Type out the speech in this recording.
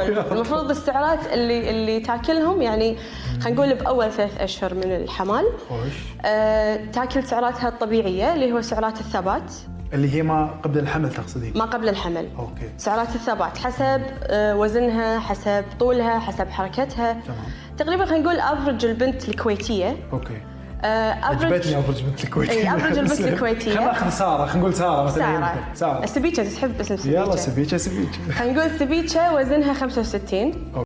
المفروض السعرات اللي تاكلهم يعني خلينا نقول باول 3 أشهر من الحمل تاكل سعراتها الطبيعيه اللي هو سعرات الثبات، اللي هي ما قبل الحمل تقصدين؟ ما قبل الحمل. اوكي. سعرات الثبات حسب وزنها، حسب طولها، حسب حركتها. تمام. تقريبا خلينا نقول افرج البنت الكويتيه. اوكي. عجبتني افرج بنت الكويتيه. اي افرج البنت الكويتيه. خلينا ناخذ ساره، خلينا نقول ساره مثلا. ساره. السبيتشا، تحب اسم سبيتشا؟ يلا سبيتشا. خلينا نقول سبيتشا وزنها 65.